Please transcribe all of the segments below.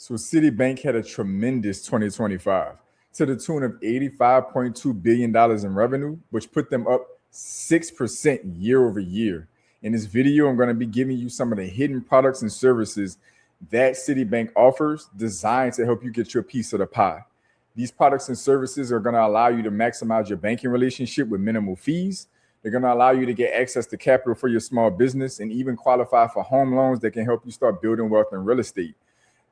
So Citibank had a tremendous 2025 to the tune of $85.2 billion in revenue, which put them up 6% year over year. In this video, I'm going to be giving you some of the hidden products and services that Citibank offers designed to help you get your piece of the pie. These products and services are going to allow you to maximize your banking relationship with minimal fees. They're going to allow you to get access to capital for your small business and even qualify for home loans that can help you start building wealth in real estate.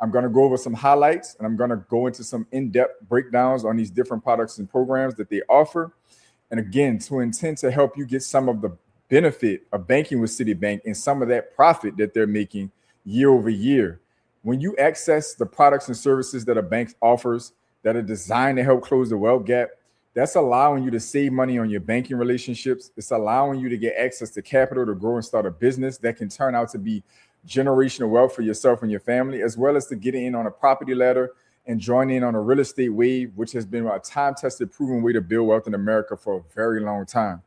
I'm going to go over some highlights and I'm going to go into some in-depth breakdowns on these different products and programs that they offer. And again, to intend to help you get some of the benefit of banking with Citibank and some of that profit that they're making year over year. When you access the products and services that a bank offers that are designed to help close the wealth gap, that's allowing you to save money on your banking relationships. It's allowing you to get access to capital to grow and start a business that can turn out to be generational wealth for yourself and your family, as well as to get in on a property ladder and join in on a real estate wave, which has been a time-tested, proven way to build wealth in America for a very long time.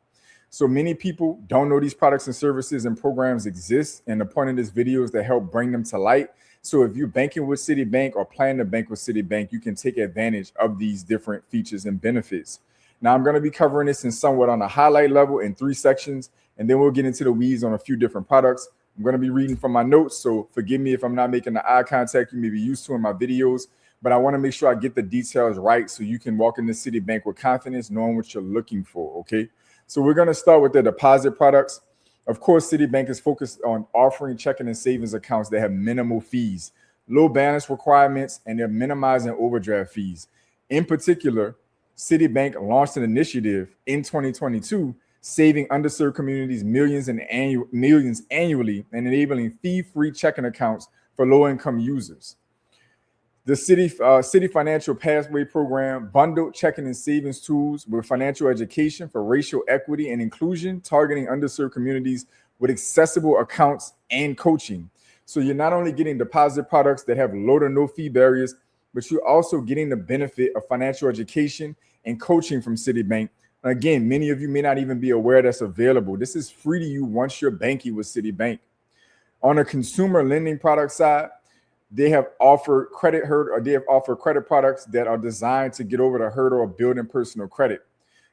So many people don't know these products and services and programs exist, and the point of this video is to help bring them to light. So if you're banking with Citibank or plan to bank with Citibank, you can take advantage of these different features and benefits. Now, I'm going to be covering this in somewhat on a highlight level in 3 sections, and then we'll get into the weeds on a few different products. I'm going to be reading from my notes, so forgive me if I'm not making the eye contact you may be used to in my videos, but I want to make sure I get the details right so you can walk into Citibank with confidence, knowing what you're looking for, okay? So we're going to start with the deposit products. Of course, Citibank is focused on offering checking and savings accounts that have minimal fees, low balance requirements, and they're minimizing overdraft fees. In particular, Citibank launched an initiative in 2022 saving underserved communities millions annually and enabling fee-free checking accounts for low-income users. The Citi Financial Pathway Program bundled checking and savings tools with financial education for racial equity and inclusion, targeting underserved communities with accessible accounts and coaching. So you're not only getting deposit products that have low to no fee barriers, but you're also getting the benefit of financial education and coaching from Citibank. Again, many of you may not even be aware that's available. This is free to you once you're banking with Citibank. On the consumer lending product side, they have offered credit products that are designed to get over the hurdle of building personal credit.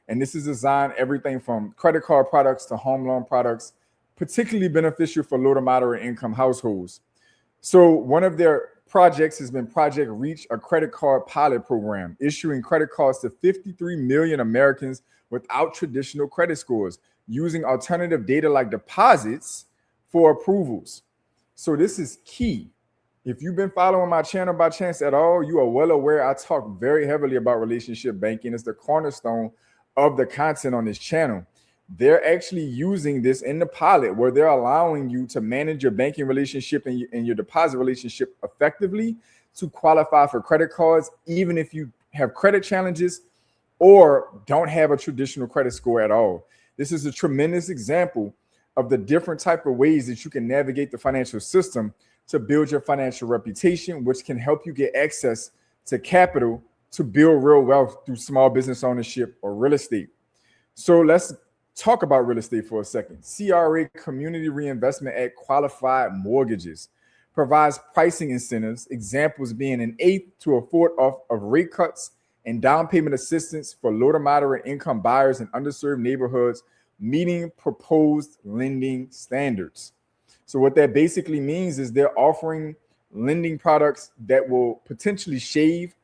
And this is designed everything from credit card products to home loan products, particularly beneficial for low to moderate income households. So one of their projects has been Project Reach, a credit card pilot program, issuing credit cards to 53 million Americans without traditional credit scores, using alternative data like deposits for approvals. So this is key. If you've been following my channel by chance at all, you are well aware I talk very heavily about relationship banking. It's the cornerstone of the content on this channel. They're actually using this in the pilot where they're allowing you to manage your banking relationship and your deposit relationship effectively to qualify for credit cards, even if you have credit challenges or don't have a traditional credit score at all. This is a tremendous example of the different type of ways that you can navigate the financial system to build your financial reputation, which can help you get access to capital to build real wealth through small business ownership or real estate. So let's talk about real estate for a second. CRA, Community Reinvestment Act qualified mortgages, provides pricing incentives, examples being an eighth to a fourth off of rate cuts and down payment assistance for low to moderate income buyers in underserved neighborhoods, meeting proposed lending standards. So what that basically means is they're offering lending products that will potentially shave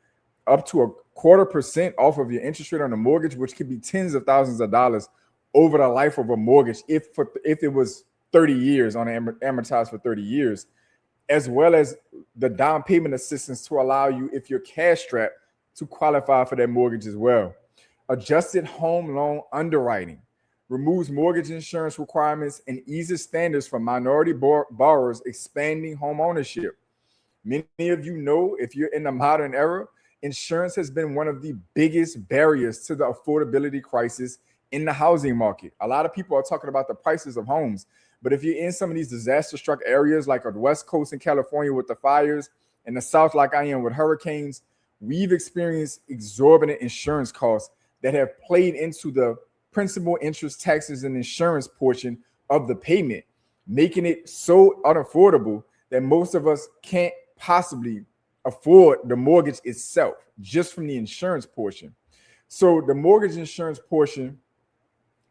up to 0.25% off of your interest rate on a mortgage, which could be tens of thousands of dollars over the life of a mortgage if it was 30 years on amortized for 30 years, as well as the down payment assistance to allow you, if you're cash strapped, to qualify for that mortgage as well. Adjusted home loan underwriting removes mortgage insurance requirements and eases standards for minority borrowers, expanding home ownership. Many of you know, if you're in the modern era, insurance has been one of the biggest barriers to the affordability crisis in the housing market. A lot of people are talking about the prices of homes, but if you're in some of these disaster-struck areas like on the West Coast in California with the fires, and the South like I am with hurricanes, we've experienced exorbitant insurance costs that have played into the principal, interest, taxes, and insurance portion of the payment, making it so unaffordable that most of us can't possibly afford the mortgage itself just from the insurance portion. So the mortgage insurance portion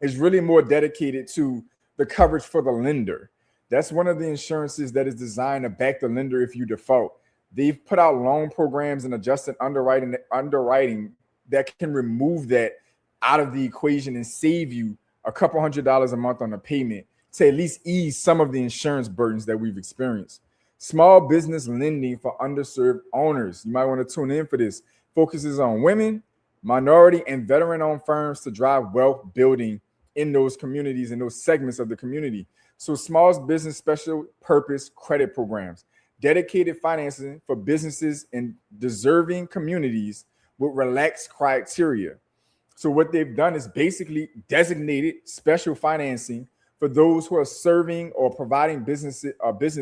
is really more dedicated to the coverage for the lender. That's one of the insurances that is designed to back the lender if you default. They've put out loan programs and adjusted underwriting that can remove that out of the equation and save you a couple $100 a month on a payment to at least ease some of the insurance burdens that we've experienced. Small business lending for underserved owners. You might want to tune in for this. Focuses on women, minority, and veteran-owned firms to drive wealth building in those communities, in those segments of the community. So small business special purpose credit programs, dedicated financing for businesses in deserving communities with relaxed criteria. So what they've done is basically designated special financing for those who are serving or providing business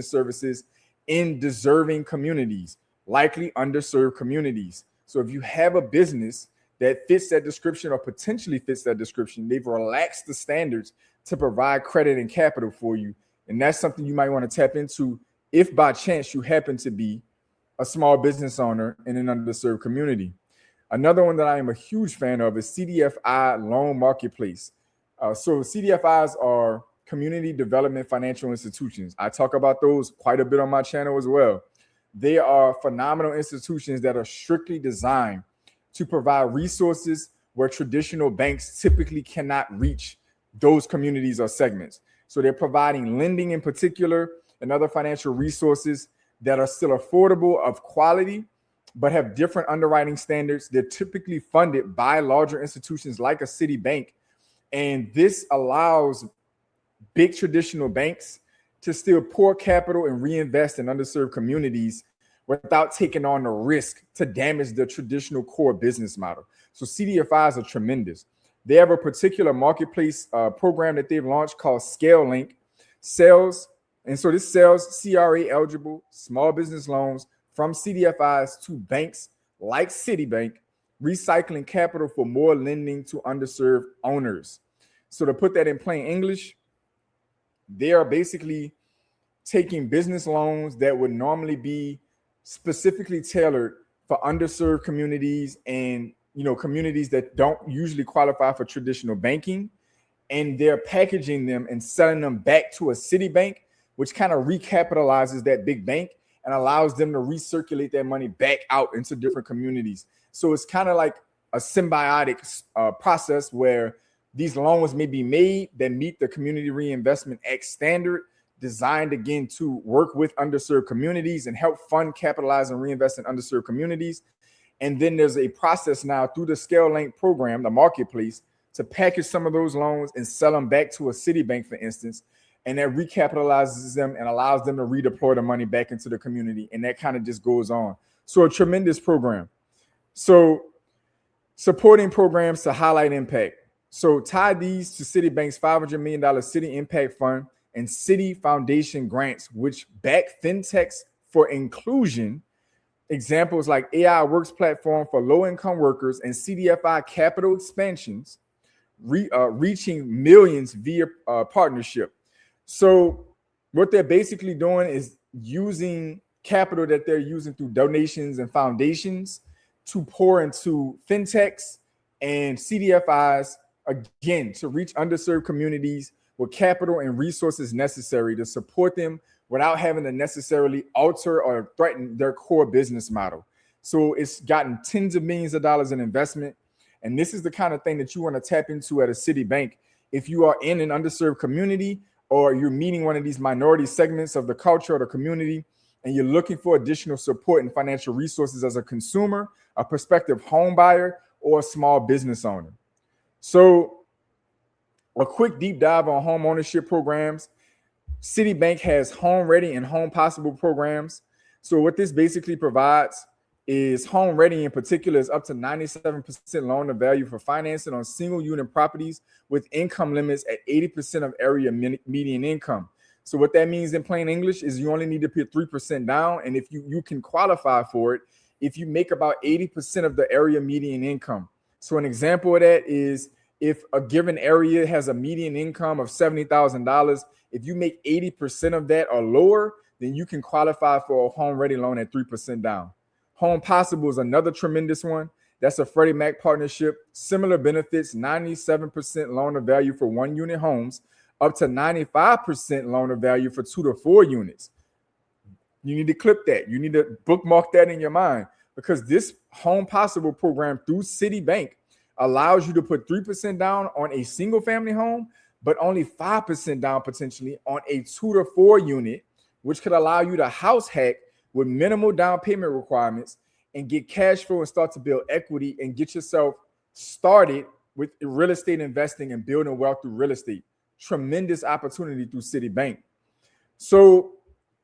services in deserving communities, likely underserved communities. So if you have a business that fits that description or potentially fits that description, they've relaxed the standards to provide credit and capital for you. And that's something you might want to tap into if by chance you happen to be a small business owner in an underserved community. Another one that I am a huge fan of is CDFI Loan Marketplace. So CDFIs are community development financial institutions. I talk about those quite a bit on my channel as well. They are phenomenal institutions that are strictly designed to provide resources where traditional banks typically cannot reach those communities or segments. So they're providing lending in particular and other financial resources that are still affordable, of quality, but have different underwriting standards. They're typically funded by larger institutions like a Citibank. And this allows big traditional banks to still pour capital and reinvest in underserved communities without taking on the risk to damage the traditional core business model. So CDFIs are tremendous. They have a particular marketplace program that they've launched called Scale Link Sales. And so this sells CRA eligible small business loans from CDFIs to banks like Citibank, recycling capital for more lending to underserved owners. So to put that in plain English, they are basically taking business loans that would normally be specifically tailored for underserved communities and communities that don't usually qualify for traditional banking, and they're packaging them and selling them back to a Citibank, which kind of recapitalizes that big bank and allows them to recirculate that money back out into different communities. So it's kind of like a symbiotic process where these loans may be made that meet the Community Reinvestment Act standard, designed again to work with underserved communities and help fund, capitalize, and reinvest in underserved communities. And then there's a process now through the Scale Link program, the marketplace, to package some of those loans and sell them back to a Citibank, for instance. And that recapitalizes them and allows them to redeploy the money back into the community. And that kind of just goes on. So a tremendous program. So supporting programs to highlight impact. So tie these to Citibank's $500 million Citi Impact Fund and Citi Foundation grants, which back fintechs for inclusion. Examples like AI Works platform for low-income workers and CDFI capital expansions, reaching millions via partnership. So what they're basically doing is using capital that they're using through donations and foundations to pour into fintechs and CDFIs, again, to reach underserved communities with capital and resources necessary to support them without having to necessarily alter or threaten their core business model. So it's gotten tens of millions of dollars in investment. And this is the kind of thing that you want to tap into at a Citibank. If you are in an underserved community or you're meeting one of these minority segments of the culture or the community, and you're looking for additional support and financial resources as a consumer, a prospective home buyer, or a small business owner. So a quick deep dive on home ownership programs. Citibank has Home Ready and Home Possible programs. So what this basically provides is Home Ready in particular is up to 97% loan to value for financing on single unit properties with income limits at 80% of area median income. So what that means in plain English is you only need to put 3% down. And if you can qualify for it, if you make about 80% of the area median income. So an example of that is if a given area has a median income of $70,000, if you make 80% of that or lower, then you can qualify for a Home Ready loan at 3% down. Home Possible is another tremendous one. That's a Freddie Mac partnership. Similar benefits, 97% loan to value for 1-unit homes, up to 95% loan to value for 2 to 4 units. You need to clip that. You need to bookmark that in your mind, because this Home Possible program through Citibank allows you to put 3% down on a single family home, but only 5% down potentially on a 2 to 4 unit, which could allow you to house hack with minimal down payment requirements and get cash flow and start to build equity and get yourself started with real estate investing and building wealth through real estate. Tremendous opportunity through Citibank. So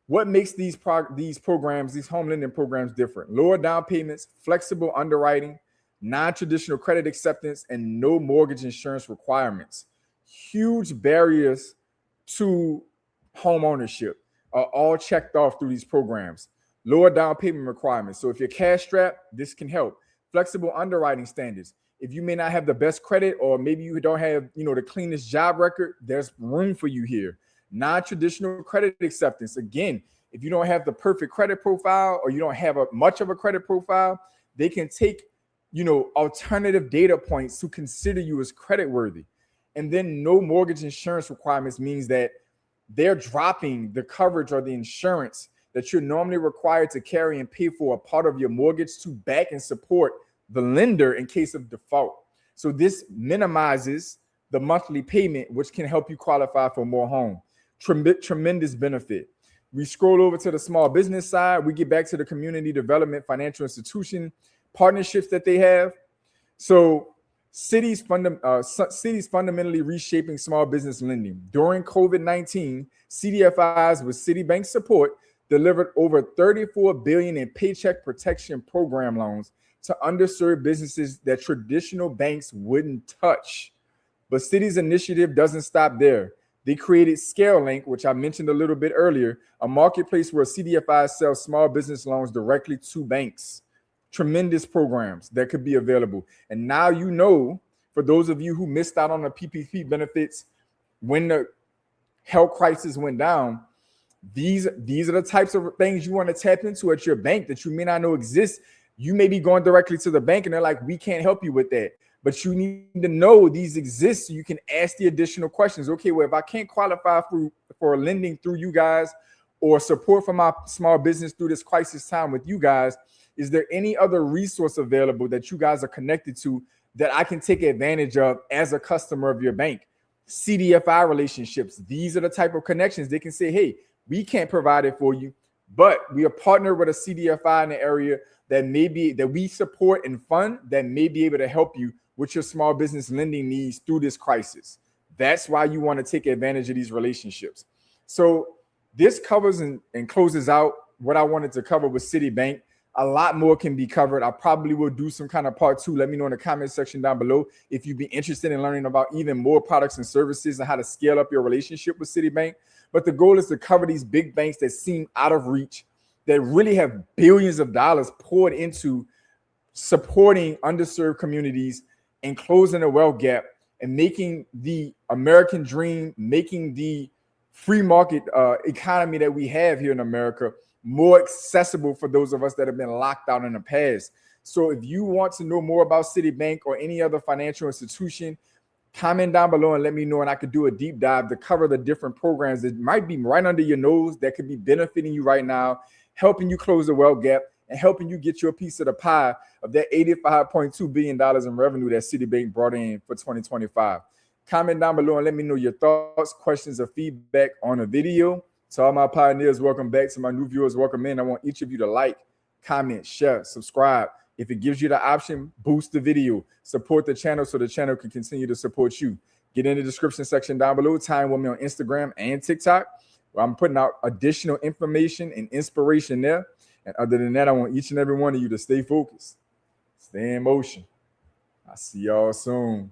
what makes these programs, these home lending programs different? Lower down payments, flexible underwriting, non-traditional credit acceptance, and no mortgage insurance requirements. Huge barriers to home ownership are all checked off through these programs. Lower down payment requirements. So if you're cash strapped, this can help. Flexible underwriting standards. If you may not have the best credit, or maybe you don't have, the cleanest job record, there's room for you here. Non-traditional credit acceptance. Again, if you don't have the perfect credit profile, or you don't have much of a credit profile, they can take, alternative data points to consider you as credit worthy. And then no mortgage insurance requirements means that they're dropping the coverage or the insurance that you're normally required to carry and pay for a part of your mortgage to back and support the lender in case of default. So this minimizes the monthly payment, which can help you qualify for more home. Tremendous benefit. We scroll over to the small business side. We get back to the community development financial institution partnerships that they have. So Citi's fundamentally reshaping small business lending. During COVID-19, CDFIs with Citibank support delivered over $34 billion in paycheck protection program loans to underserved businesses that traditional banks wouldn't touch. But Citi's initiative doesn't stop there. They created ScaleLink, which I mentioned a little bit earlier, a marketplace where CDFI sells small business loans directly to banks. Tremendous programs that could be available. And now for those of you who missed out on the PPP benefits when the health crisis went down, these are the types of things you want to tap into at your bank that you may not know exist. You may be going directly to the bank and they're like, we can't help you with that. But you need to know these exist so you can ask the additional questions. Okay, well, if I can't qualify for lending through you guys or support from my small business through this crisis time with you guys, is there any other resource available that you guys are connected to that I can take advantage of as a customer of your bank? CDFI relationships. These are the type of connections they can say, hey, we can't provide it for you, but we are partnered with a CDFI in the area that we support and fund that may be able to help you with your small business lending needs through this crisis. That's why you want to take advantage of these relationships. So this covers and closes out what I wanted to cover with Citibank. A lot more can be covered. I probably will do some kind of part 2. Let me know in the comment section down below if you'd be interested in learning about even more products and services and how to scale up your relationship with Citibank. But the goal is to cover these big banks that seem out of reach, that really have billions of dollars poured into supporting underserved communities and closing the wealth gap and making the American dream, making the free market economy that we have here in America more accessible for those of us that have been locked out in the past. So if you want to know more about Citibank or any other financial institution, comment down below and let me know, and I could do a deep dive to cover the different programs that might be right under your nose that could be benefiting you right now, helping you close the wealth gap and helping you get your piece of the pie of that $85.2 billion in revenue that Citibank brought in for 2025. Comment down below and let me know your thoughts, questions, or feedback on the video. To all my pioneers, welcome back. To my new viewers, welcome in. I want each of you to like, comment, share, subscribe. If it gives you the option, boost the video. Support the channel so the channel can continue to support you. Get in the description section down below. Time with me on Instagram and TikTok, where I'm putting out additional information and inspiration there. And other than that, I want each and every one of you to stay focused, stay in motion. I'll see y'all soon.